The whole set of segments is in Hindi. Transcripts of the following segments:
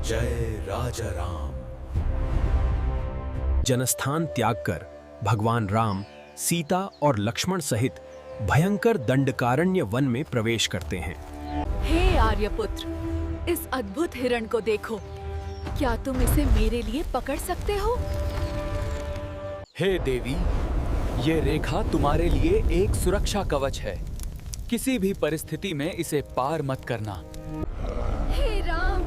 जय राजा राम। जनस्थान त्याग कर भगवान राम सीता और लक्ष्मण सहित भयंकर दंडकारण्य वन में प्रवेश करते हैं। हे आर्यपुत्र, इस अद्भुत हिरण को देखो। क्या तुम इसे मेरे लिए पकड़ सकते हो? हे देवी, ये रेखा तुम्हारे लिए एक सुरक्षा कवच है। किसी भी परिस्थिति में इसे पार मत करना। हे राम,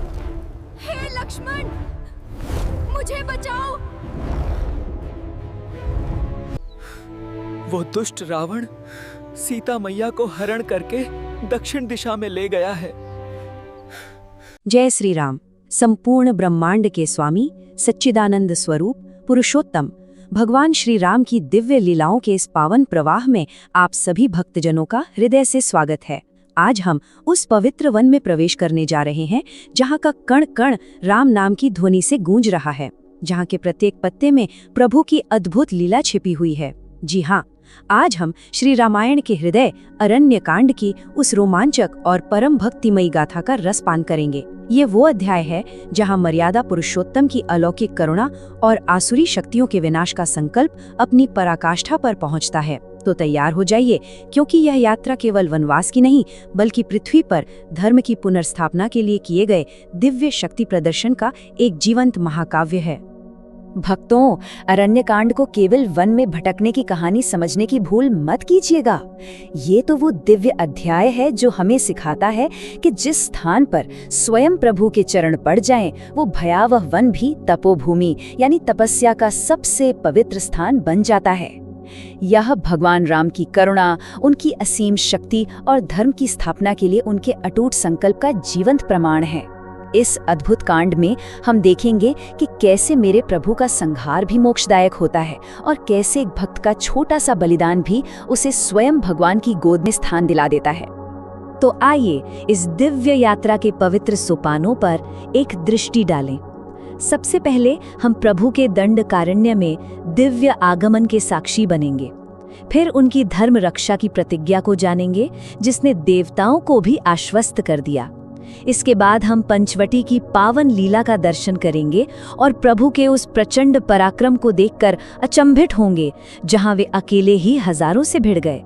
हे लक्ष्मण, मुझे बचाओ। वो दुष्ट रावण सीता मैया को हरण करके दक्षिण दिशा में ले गया है। जय श्री राम। संपूर्ण ब्रह्मांड के स्वामी, सच्चिदानंद स्वरूप, पुरुषोत्तम भगवान श्री राम की दिव्य लीलाओं के इस पावन प्रवाह में आप सभी भक्तजनों का हृदय से स्वागत है। आज हम उस पवित्र वन में प्रवेश करने जा रहे हैं जहाँ का कण कण राम नाम की ध्वनि से गूंज रहा है, जहाँ के प्रत्येक पत्ते में प्रभु की अद्भुत लीला छिपी हुई है। जी हाँ, आज हम श्री रामायण के हृदय अरण्य कांड की उस रोमांचक और परम भक्तिमयी गाथा का रसपान करेंगे। ये वो अध्याय है जहाँ मर्यादा पुरुषोत्तम की अलौकिक करुणा और आसुरी शक्तियों के विनाश का संकल्प अपनी पराकाष्ठा पर पहुँचता है। तो तैयार हो जाइए, क्योंकि यह यात्रा केवल वनवास की नहीं, बल्कि पृथ्वी पर धर्म की पुनर्स्थापना के लिए किए गए दिव्य शक्ति प्रदर्शन का एक जीवंत महाकाव्य है। भक्तों, अरण्यकांड को केवल वन में भटकने की कहानी समझने की भूल मत कीजिएगा। ये तो वो दिव्य अध्याय है जो हमें सिखाता है कि जिस स्थान पर स्वयं प्रभु के चरण पड़ जाएं, वो भयावह वन भी तपोभूमि यानी तपस्या का सबसे पवित्र स्थान बन जाता है। यह भगवान राम की करुणा, उनकी असीम शक्ति और धर्म की स्थापना के लिए उनके अटूट संकल्प का जीवंत प्रमाण है। इस अद्भुत कांड में हम देखेंगे कि कैसे मेरे प्रभु का संहार भी मोक्षदायक होता है और कैसे एक भक्त का छोटा सा बलिदान भी उसे स्वयं भगवान की गोद में स्थान दिला देता है। तो आइए इस दिव्य यात्रा के पवित्र सोपानों पर एक दृष्टि डालें। सबसे पहले हम प्रभु के दंडकारण्य में दिव्य आगमन के साक्षी बनेंगे। फिर उनकी धर्म रक्षा की प्रतिज्ञा को जानेंगे, जिसने देवताओं को भी आश्वस्त कर दिया। इसके बाद हम पंचवटी की पावन लीला का दर्शन करेंगे और प्रभु के उस प्रचंड पराक्रम को देखकर अचंभित होंगे, जहां वे अकेले ही हजारों से भिड़ गए।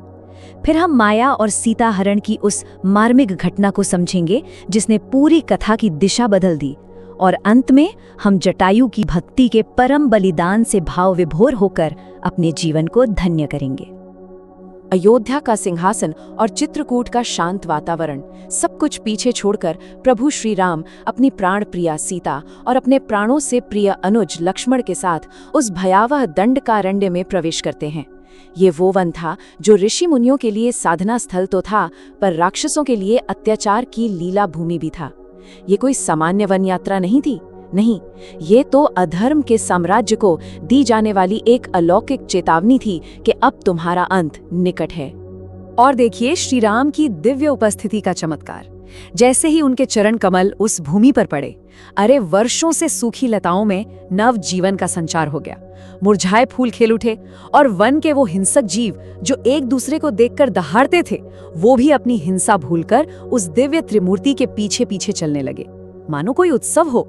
फिर हम माया और सीता हरण की उस मार्मिक घटना को समझेंगे, जिसने पूरी कथा की दिशा बदल दी। और अंत में हम जटायु की भक्ति के परम बलिदान से भाव विभोर होकर अपने जीवन को धन्य करेंगे। अयोध्या का सिंहासन और चित्रकूट का शांत वातावरण सब कुछ पीछे छोड़कर प्रभु श्री राम अपनी प्राण प्रिया सीता और अपने प्राणों से प्रिय अनुज लक्ष्मण के साथ उस भयावह दंडकारण्य में प्रवेश करते हैं। ये वो वन था जो ऋषि मुनियों के लिए साधना स्थल तो था, पर राक्षसों के लिए अत्याचार की लीला भूमि भी था। ये कोई सामान्य वन यात्रा नहीं थी, नहीं, ये तो अधर्म के साम्राज्य को दी जाने वाली एक अलौकिक चेतावनी थी कि अब तुम्हारा अंत निकट है। और देखिए श्री राम की दिव्य उपस्थिति का चमत्कार। जैसे ही उनके चरण कमल उस भूमि पर पड़े, अरे वर्षों से सूखी लताओं में नव जीवन का संचार हो गया। मुरझाए फूल खिल उठे और वन के वो हिंसक जीव जो एक दूसरे को देखकर दहाड़ते थे, वो भी अपनी हिंसा भूलकर उस दिव्य त्रिमूर्ति के पीछे पीछे चलने लगे, मानो कोई उत्सव हो।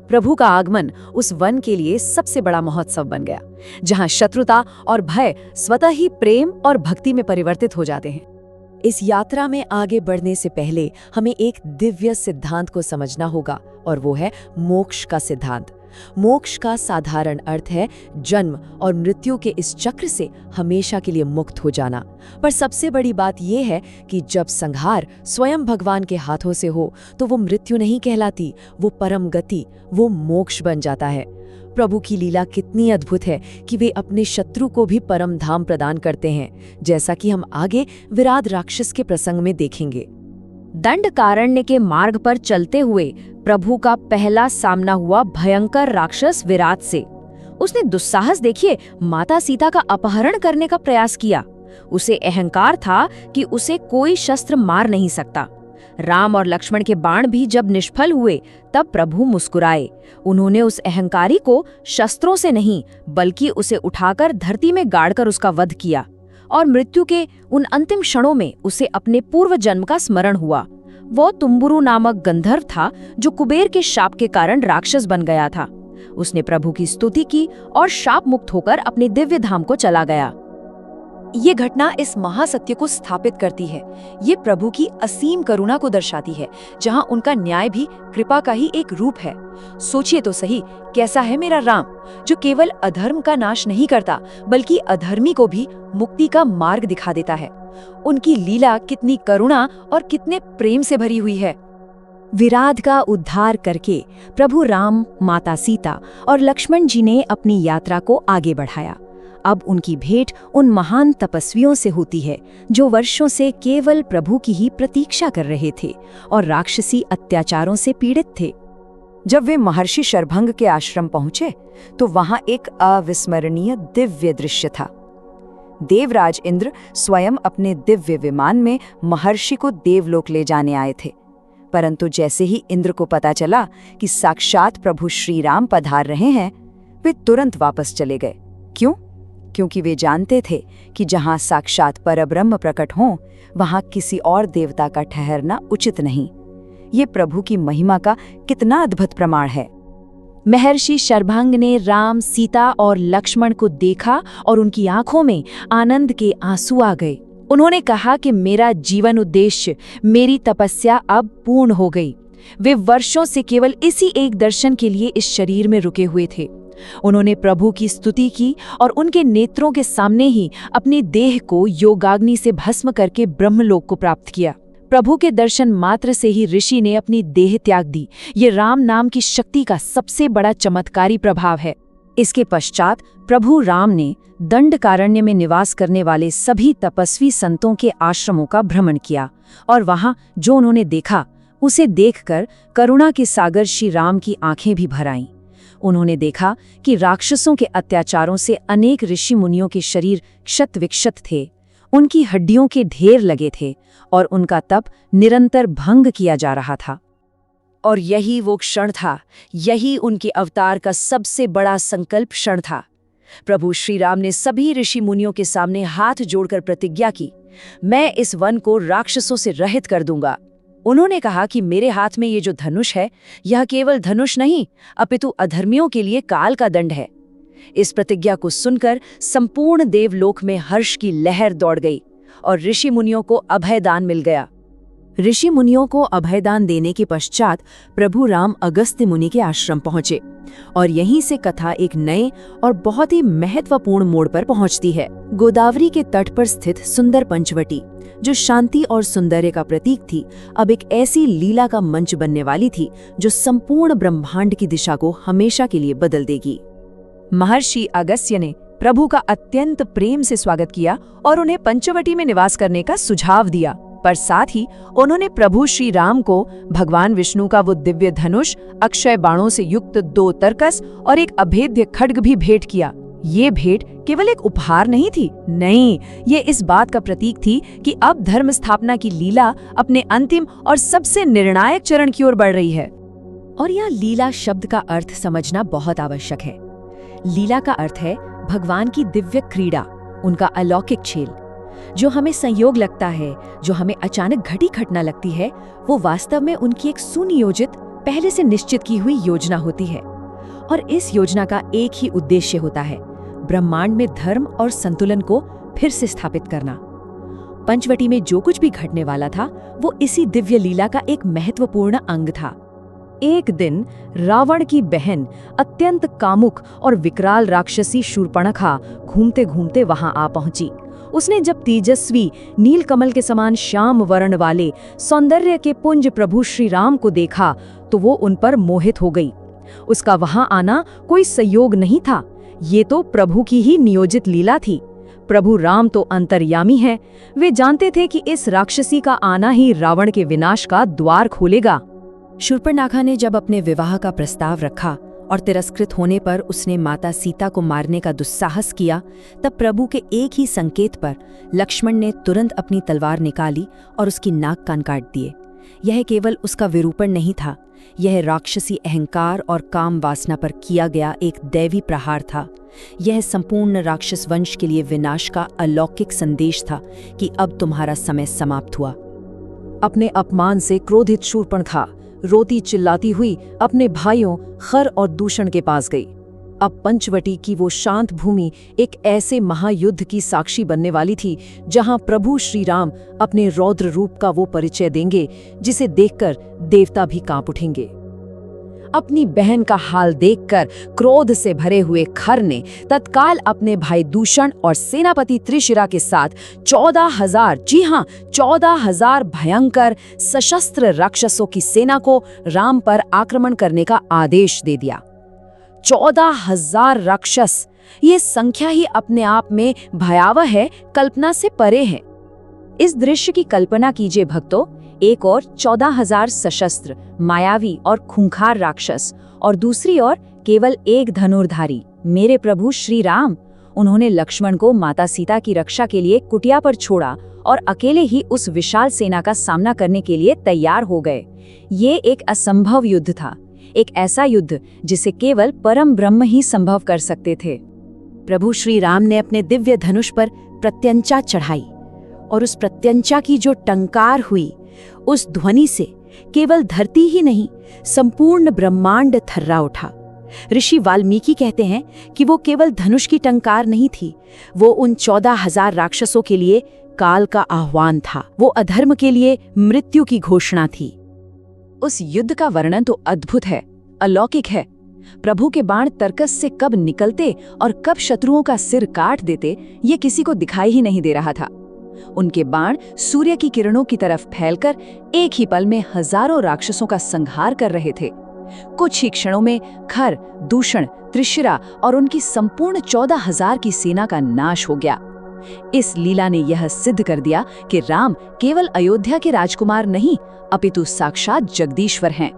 प्रभु का आगमन उस वन के लिए सबसे बड़ा महोत्सव बन गया, जहां शत्रुता और भय स्वतः ही प्रेम और भक्ति में परिवर्तित हो जाते हैं। इस यात्रा में आगे बढ़ने से पहले हमें एक दिव्य सिद्धांत को समझना होगा, और वो है मोक्ष का सिद्धांत। मोक्ष का साधारण अर्थ है जन्म और मृत्यु के इस चक्र से हमेशा के लिए मुक्त हो जाना। पर सबसे बड़ी बात यह है कि जब संहार स्वयं भगवान के हाथों से हो, तो वो मृत्यु नहीं कहलाती, वो परम गति, वो मोक्ष बन जाता है। प्रभु की लीला कितनी अद्भुत है कि वे अपने शत्रु को भी परम धाम प्रदान करते हैं, जैसा कि हम आगे विराट राक्षस के प्रसंग में देखेंगे। दंडकारण्य के मार्ग पर चलते हुए प्रभु का पहला सामना हुआ भयंकर राक्षस विराट से। उसने दुस्साहस देखिए माता सीता का अपहरण करने का प्रयास किया। उसे अहंकार था कि उसे कोई शस्त्र मार नहीं सकता। राम और लक्ष्मण के बाण भी जब निष्फल हुए, तब प्रभु मुस्कुराए। उन्होंने उस अहंकारी को शस्त्रों से नहीं, बल्कि उसे उठाकर धरती में गाड़कर उसका वध किया। और मृत्यु के उन अंतिम क्षणों में उसे अपने पूर्व जन्म का स्मरण हुआ। वो तुम्बुरु नामक गंधर्व था जो कुबेर के शाप के कारण राक्षस बन गया था। उसने प्रभु की स्तुति की और शाप मुक्त होकर अपने दिव्य धाम को चला गया। ये घटना इस महासत्य को स्थापित करती है। ये प्रभु की असीम करुणा को दर्शाती है, जहाँ उनका न्याय भी कृपा का ही एक रूप है। सोचिए तो सही, कैसा है मेरा राम, जो केवल अधर्म का नाश नहीं करता बल्कि अधर्मी को भी मुक्ति का मार्ग दिखा देता है। उनकी लीला कितनी करुणा और कितने प्रेम से भरी हुई है। विराध का उद्धार करके प्रभु राम, माता सीता और लक्ष्मण जी ने अपनी यात्रा को आगे बढ़ाया। अब उनकी भेंट उन महान तपस्वियों से होती है जो वर्षों से केवल प्रभु की ही प्रतीक्षा कर रहे थे और राक्षसी अत्याचारों से पीड़ित थे। जब वे महर्षि शरभंग के आश्रम पहुंचे तो वहां एक अविस्मरणीय दिव्य दृश्य था। देवराज इंद्र स्वयं अपने दिव्य विमान में महर्षि को देवलोक ले जाने आए थे, परंतु जैसे ही इंद्र को पता चला कि साक्षात प्रभु श्री राम पधार रहे हैं, वे तुरंत वापस चले गए। क्यों? क्योंकि वे जानते थे कि जहां साक्षात परब्रह्म प्रकट हों, वहां किसी और देवता का ठहरना उचित नहीं। ये प्रभु की महिमा का कितना अद्भुत प्रमाण है। महर्षि शरभंग ने राम, सीता और लक्ष्मण को देखा और उनकी आंखों में आनंद के आंसू आ गए। उन्होंने कहा कि मेरा जीवन उद्देश्य, मेरी तपस्या अब पूर्ण हो गई। वे वर्षों से केवल इसी एक दर्शन के लिए इस शरीर में रुके हुए थे। उन्होंने प्रभु की स्तुति की और उनके नेत्रों के सामने ही अपनी देह को योगाग्नि से भस्म करके ब्रह्मलोक को प्राप्त किया। प्रभु के दर्शन मात्र से ही ऋषि ने अपनी देह त्याग दी। ये राम नाम की शक्ति का सबसे बड़ा चमत्कारी प्रभाव है। इसके पश्चात प्रभु राम ने दंडकारण्य में निवास करने वाले सभी तपस्वी संतों के आश्रमों का भ्रमण किया और वहां जो उन्होंने देखा, उसे देखकर करुणा के सागर श्री राम की आंखें भी भर आईं। उन्होंने देखा कि राक्षसों के अत्याचारों से अनेक ऋषि मुनियों के शरीर क्षत विक्षत थे, उनकी हड्डियों के ढेर लगे थे और उनका तप निरंतर भंग किया जा रहा था। और यही वो क्षण था, यही उनके अवतार का सबसे बड़ा संकल्प क्षण था। प्रभु श्री राम ने सभी ऋषि मुनियों के सामने हाथ जोड़कर प्रतिज्ञा की, मैं इस वन को राक्षसों से रहित कर दूंगा। उन्होंने कहा कि मेरे हाथ में ये जो धनुष है, यह केवल धनुष नहीं अपितु अधर्मियों के लिए काल का दंड है। इस प्रतिज्ञा को सुनकर संपूर्ण देवलोक में हर्ष की लहर दौड़ गई और ऋषि मुनियों को अभयदान मिल गया। ऋषि मुनियों को अभयदान देने के पश्चात प्रभु राम अगस्त्य मुनि के आश्रम पहुंचे और यहीं से कथा एक नए और बहुत ही महत्वपूर्ण मोड़ पर पहुंचती है। गोदावरी के तट पर स्थित सुंदर पंचवटी, जो शांति और सौंदर्य का प्रतीक थी, अब एक ऐसी लीला का मंच बनने वाली थी जो संपूर्ण ब्रह्मांड की दिशा को हमेशा के लिए बदल देगी। महर्षि अगस्त्य ने प्रभु का अत्यंत प्रेम से स्वागत किया और उन्हें पंचवटी में निवास करने का सुझाव दिया, पर साथ ही उन्होंने प्रभु श्री राम को भगवान विष्णु का वो दिव्य धनुष, अक्षय बाणों से युक्त 2 तरकस और एक अभेद्य खड्ग भी भेंट किया। ये भेंट केवल एक उपहार नहीं थी, नहीं, ये इस बात का प्रतीक थी कि अब धर्म स्थापना की लीला अपने अंतिम और सबसे निर्णायक चरण की ओर बढ़ रही है। और यह लीला शब्द का अर्थ समझना बहुत आवश्यक है। लीला का अर्थ है भगवान की दिव्य क्रीड़ा, उनका अलौकिक खेल। जो हमें संयोग लगता है, जो हमें अचानक घटी घटना लगती है, वो वास्तव में उनकी एक सुनियोजित, पहले से निश्चित की हुई योजना होती है। और इस योजना का एक ही उद्देश्य होता है, ब्रह्मांड में धर्म और संतुलन को फिर से स्थापित करना। पंचवटी में जो कुछ भी घटने वाला था, वो इसी दिव्य लीला का एक महत्वपूर्ण अंग था। एक दिन रावण की बहन, अत्यंत कामुक और विकराल राक्षसी शूर्पणखा घूमते घूमते वहां आ पहुंची। उसने जब तेजस्वी नीलकमल के समान श्याम वर्ण वाले सौंदर्य के पुंज प्रभु श्री राम को देखा तो वो उन पर मोहित हो गई। उसका वहां आना कोई संयोग नहीं था, ये तो प्रभु की ही नियोजित लीला थी। प्रभु राम तो अंतर्यामी हैं, वे जानते थे कि इस राक्षसी का आना ही रावण के विनाश का द्वार खोलेगा। शूर्पणखा ने जब अपने विवाह का प्रस्ताव रखा और तिरस्कृत होने पर उसने माता सीता को मारने का दुस्साहस किया, तब प्रभु के एक ही संकेत पर लक्ष्मण ने तुरंत अपनी तलवार निकाली और उसकी नाक कान काट दिए। यह केवल उसका विरूपण नहीं था, यह राक्षसी अहंकार और काम वासना पर किया गया एक दैवी प्रहार था। यह संपूर्ण राक्षस वंश के लिए विनाश का अलौकिक संदेश था कि अब तुम्हारा समय समाप्त हुआ। अपने अपमान से क्रोधित शूर्पणखा रोती चिल्लाती हुई अपने भाइयों खर और दूषण के पास गई। अब पंचवटी की वो शांत भूमि एक ऐसे महायुद्ध की साक्षी बनने वाली थी जहां प्रभु श्री राम अपने रौद्र रूप का वो परिचय देंगे जिसे देखकर देवता भी कांप उठेंगे। अपनी बहन का हाल देखकर क्रोध से भरे हुए खर ने तत्काल अपने भाई दूषण और सेनापति त्रिशिरा के साथ 14,000, जी हाँ 14,000 भयंकर सशस्त्र राक्षसों की सेना को राम पर आक्रमण करने का आदेश दे दिया। 14,000 राक्षस, ये संख्या ही अपने आप में भयावह है, कल्पना से परे है। इस दृश्य की कल्पना कीजिए भक्तों, एक और 14,000 सशस्त्र, मायावी और खूंखार राक्षस, और दूसरी ओर केवल एक धनुर्धारी मेरे प्रभु श्री राम। उन्होंने लक्ष्मण को माता सीता की रक्षा के लिए कुटिया पर छोड़ा और अकेले ही उस विशाल सेना का सामना करने के लिए तैयार हो गए। ये एक असंभव युद्ध था, एक ऐसा युद्ध जिसे केवल परम ब्रह्म ही संभव कर सकते थे। प्रभु श्री राम ने अपने दिव्य धनुष पर प्रत्यंचा चढ़ाई और उस प्रत्यंचा की जो टंकार हुई, उस ध्वनि से केवल धरती ही नहीं, संपूर्ण ब्रह्मांड थर्रा उठा। ऋषि वाल्मीकि कहते हैं कि वो केवल धनुष की टंकार नहीं थी, वो उन 14,000 राक्षसों के लिए काल का आह्वान था, वो अधर्म के लिए मृत्यु की घोषणा थी। उस युद्ध का वर्णन तो अद्भुत है, अलौकिक है। प्रभु के बाण तर्कस से कब निकलते और कब शत्रुओं का सिर काट देते, ये किसी को दिखाई ही नहीं दे रहा था। उनके बाण सूर्य की किरणों की तरफ फैलकर एक ही पल में हजारों राक्षसों का संहार कर रहे थे। कुछ ही क्षणों में खर, दूषण, त्रिशिरा और उनकी संपूर्ण 14,000 की सेना का नाश हो गया। इस लीला ने यह सिद्ध कर दिया कि राम केवल अयोध्या के राजकुमार नहीं, अपितु साक्षात जगदीश्वर हैं।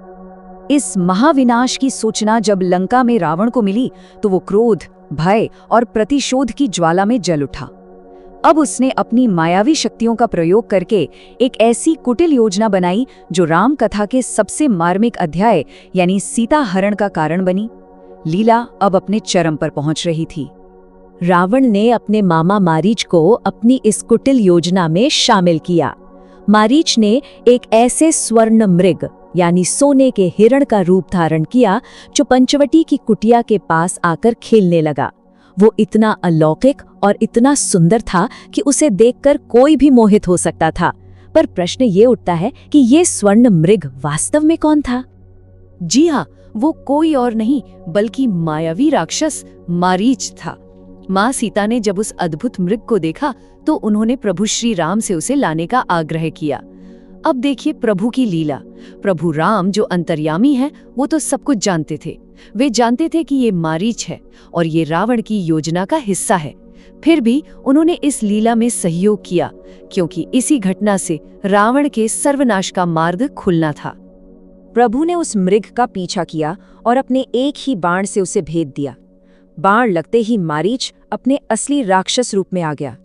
इस महाविनाश की सूचना जब लंका में रावण को मिली तो वो क्रोध, भय और प्रतिशोध की ज्वाला में जल उठा। अब उसने अपनी मायावी शक्तियों का प्रयोग करके एक ऐसी कुटिल योजना बनाई जो राम कथा के सबसे मार्मिक अध्याय यानी सीता हरण का कारण बनी। लीला अब अपने चरम पर पहुंच रही थी। रावण ने अपने मामा मारीच को अपनी इस कुटिल योजना में शामिल किया। मारीच ने एक ऐसे स्वर्ण मृग यानी सोने के हिरण का रूप धारण किया जो पंचवटी की कुटिया के पास आकर खेलने लगा। वो इतना अलौकिक और इतना सुंदर था कि उसे देखकर कोई भी मोहित हो सकता था। पर प्रश्न ये उठता है कि ये स्वर्ण मृग वास्तव में कौन था? जी हाँ, वो कोई और नहीं बल्कि मायावी राक्षस मारीच था। माँ सीता ने जब उस अद्भुत मृग को देखा तो उन्होंने प्रभु श्री राम से उसे लाने का आग्रह किया। अब देखिए प्रभु की लीला। प्रभु राम जो अंतर्यामी हैं, वो तो सब कुछ जानते थे। वे जानते थे कि ये मारीच है और ये रावण की योजना का हिस्सा है। फिर भी उन्होंने इस लीला में सहयोग किया क्योंकि इसी घटना से रावण के सर्वनाश का मार्ग खुलना था। प्रभु ने उस मृग का पीछा किया और अपने एक ही बाण से उसे भेद दिया। बाण लगते ही मारीच अपने असली राक्षस रूप में आ गया।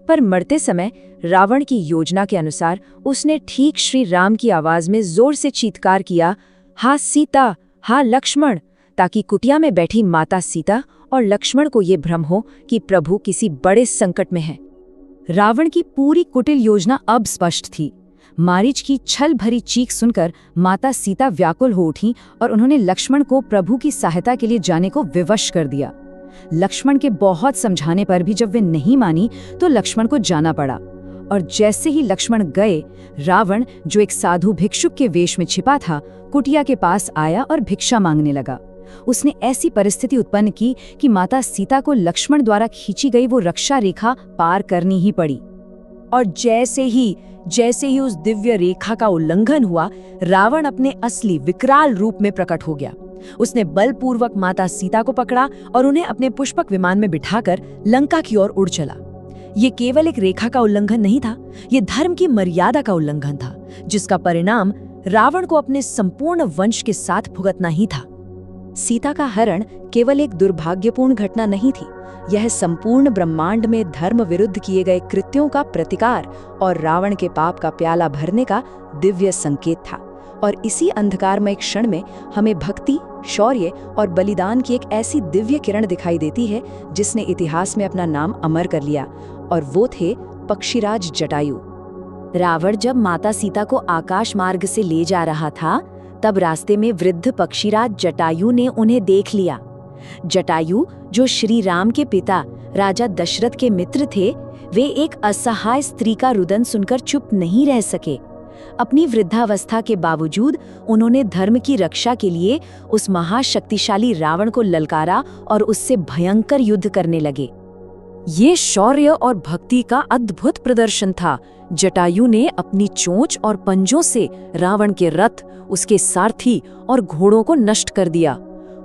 पर मरते समय रावण की योजना के अनुसार उसने ठीक श्री राम की आवाज में जोर से चीत्कार किया, हा सीता, हा लक्ष्मण, ताकि कुटिया में बैठी माता सीता और लक्ष्मण को ये भ्रम हो कि प्रभु किसी बड़े संकट में है। रावण की पूरी कुटिल योजना अब स्पष्ट थी। मारीच की छल भरी चीख सुनकर माता सीता व्याकुल हो उठी और उन्होंने लक्ष्मण को प्रभु की सहायता के लिए जाने को विवश कर दिया। लक्ष्मण के बहुत समझाने पर भी जब वे नहीं मानी तो लक्ष्मण को जाना पड़ा। और जैसे ही लक्ष्मण गए, रावण जो एक साधु भिक्षुक के वेश में छिपा था, कुटिया के पास आया और भिक्षा मांगने लगा। उसने ऐसी परिस्थिति उत्पन्न की कि माता सीता को लक्ष्मण द्वारा खींची गई वो रक्षा रेखा पार करनी ही पड़ी। और जैसे ही उस दिव्य रेखा का उल्लंघन हुआ, रावण अपने असली विकराल रूप में प्रकट हो गया। उसने बलपूर्वक माता सीता को पकड़ा और उन्हें अपने पुष्पक विमान में बिठाकर लंका की ओर उड़ चला। ये केवल एक रेखा का उल्लंघन नहीं था, ये धर्म की मर्यादा का उल्लंघन था, जिसका परिणाम रावण को अपने संपूर्ण वंश के साथ भुगतना ही था। सीता का हरण केवल एक दुर्भाग्यपूर्ण घटना नहीं थी, यह संपूर्ण ब्रह्मांड में धर्म विरुद्ध किए गए कृत्यों का प्रतिकार और रावण के पाप का प्याला भरने का दिव्य संकेत था। और इसी अंधकारमय क्षण में हमें भक्ति, शौर्य और बलिदान की एक ऐसी दिव्य किरण दिखाई देती है जिसने इतिहास में अपना नाम अमर कर लिया, और वो थे पक्षीराज जटायु। रावण जब माता सीता को आकाश मार्ग से ले जा रहा था, तब रास्ते में वृद्ध पक्षीराज जटायु ने उन्हें देख लिया। जटायु, जो श्री राम के पिता राजा दशरथ के मित्र थे, वे एक असहाय स्त्री का रुदन सुनकर चुप नहीं रह सके। अपनी वृद्धावस्था के बावजूद उन्होंने धर्म की रक्षा के लिए उस महाशक्तिशाली रावण को ललकारा और उससे भयंकर युद्ध करने लगे। ये शौर्य और भक्ति का अद्भुत प्रदर्शन था। जटायु ने अपनी चोंच और पंजों से रावण के रथ, उसके सारथी और घोड़ों को नष्ट कर दिया।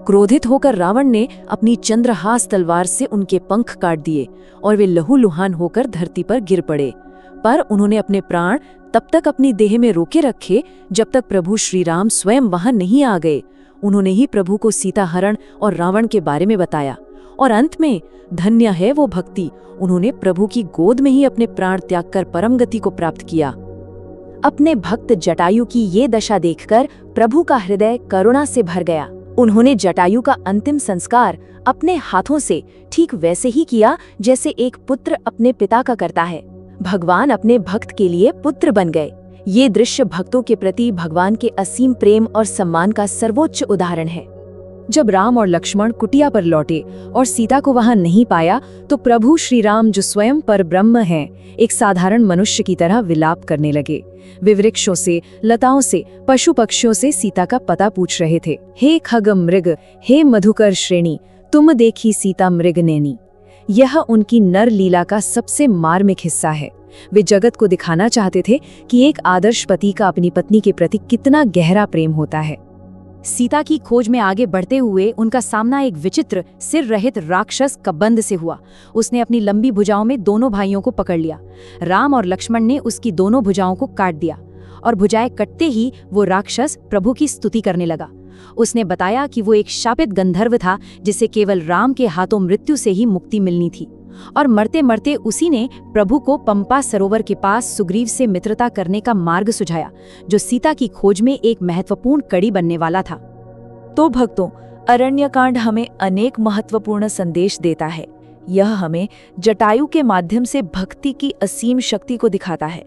क्रोधित होकर रावण ने अपनी चंद्रहास तलवार से उनके पंख काट दिए और वे लहूलुहान होकर धरती पर गिर पड़े। पर उन्होंने अपने प्राण तब तक अपनी देह में रोके रखे जब तक प्रभु श्री राम स्वयं वहां नहीं आ गए। उन्होंने ही प्रभु को सीता हरण और रावण के बारे में बताया और अंत में धन्य है वो भक्ति, उन्होंने प्रभु की गोद में ही अपने प्राण त्याग कर परम गति को प्राप्त किया। अपने भक्त जटायु की ये दशा देखकर प्रभु का हृदय करुणा से भर गया। उन्होंने जटायु का अंतिम संस्कार अपने हाथों से ठीक वैसे ही किया जैसे एक पुत्र अपने पिता का करता है। भगवान अपने भक्त के लिए पुत्र बन गए। ये दृश्य भक्तों के प्रति भगवान के असीम प्रेम और सम्मान का सर्वोच्च उदाहरण है। जब राम और लक्ष्मण कुटिया पर लौटे और सीता को वहां नहीं पाया, तो प्रभु श्री राम, जो स्वयं पर ब्रह्म हैं, एक साधारण मनुष्य की तरह विलाप करने लगे। वे वृक्षों से, लताओं से, पशु पक्षियों से सीता का पता पूछ रहे थे। हे खग मृग, हे मधुकर श्रेणी, तुम देखी सीता मृग नैनी। यह उनकी नर लीला का सबसे मार्मिक हिस्सा है। वे जगत को दिखाना चाहते थे कि एक आदर्श पति का अपनी पत्नी के प्रति कितना गहरा प्रेम होता है। सीता की खोज में आगे बढ़ते हुए उनका सामना एक विचित्र सिर रहित राक्षस कबंध से हुआ। उसने अपनी लंबी भुजाओं में दोनों भाइयों को पकड़ लिया। राम और लक्ष्मण ने उसकी दोनों भुजाओं को काट दिया और भुजाएं कटते ही वो राक्षस प्रभु की स्तुति करने लगा। उसने बताया कि वो एक शापित गंधर्व था जिसे केवल राम के हाथों मृत्यु से ही मुक्ति मिलनी थी, और मरते मरते उसी ने प्रभु को पंपा सरोवर के पास सुग्रीव से मित्रता करने का मार्ग सुझाया, जो सीता की खोज में एक महत्वपूर्ण कड़ी बनने वाला था। तो भक्तों, अरण्यकांड हमें अनेक महत्वपूर्ण संदेश देता है। यह हमें जटायु के माध्यम से भक्ति की असीम शक्ति को दिखाता है।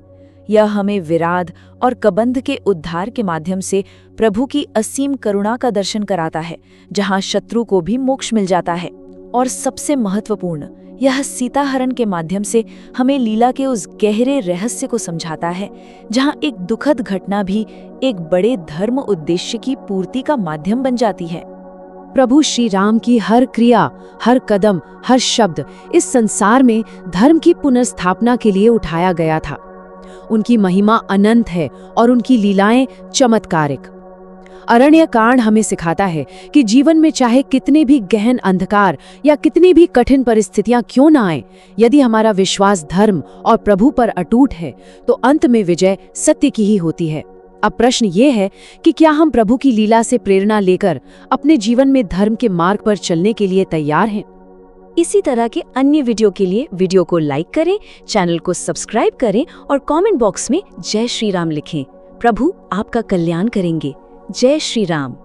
यह हमें विराध और कबंध के उद्धार के माध्यम से प्रभु की असीम करुणा का दर्शन कराता है, जहां शत्रु को भी मोक्ष मिल जाता है। और सबसे महत्वपूर्ण, यह सीता हरण के माध्यम से हमें लीला के उस गहरे रहस्य को समझाता है, जहां एक दुखद घटना भी एक बड़े धर्म उद्देश्य की पूर्ति का माध्यम बन जाती है। प्रभु श्री राम की हर क्रिया, हर कदम, हर शब्द इस संसार में धर्म की पुनर्स्थापना के लिए उठाया गया था। उनकी महिमा अनंत है और उनकी लीलाएं चमत्कारिक। अरण्यकांड हमें सिखाता है कि जीवन में चाहे कितने भी गहन अंधकार या कितनी भी कठिन परिस्थितियां क्यों ना आए, यदि हमारा विश्वास धर्म और प्रभु पर अटूट है, तो अंत में विजय सत्य की ही होती है। अब प्रश्न ये है कि क्या हम प्रभु की लीला से प्रेरणा लेकर अपने जीवन में धर्म के मार्ग पर चलने के लिए तैयार हैं? इसी तरह के अन्य वीडियो के लिए वीडियो को लाइक करें, चैनल को सब्सक्राइब करें और कमेंट बॉक्स में जय श्री राम लिखें। प्रभु आपका कल्याण करेंगे। जय श्री राम।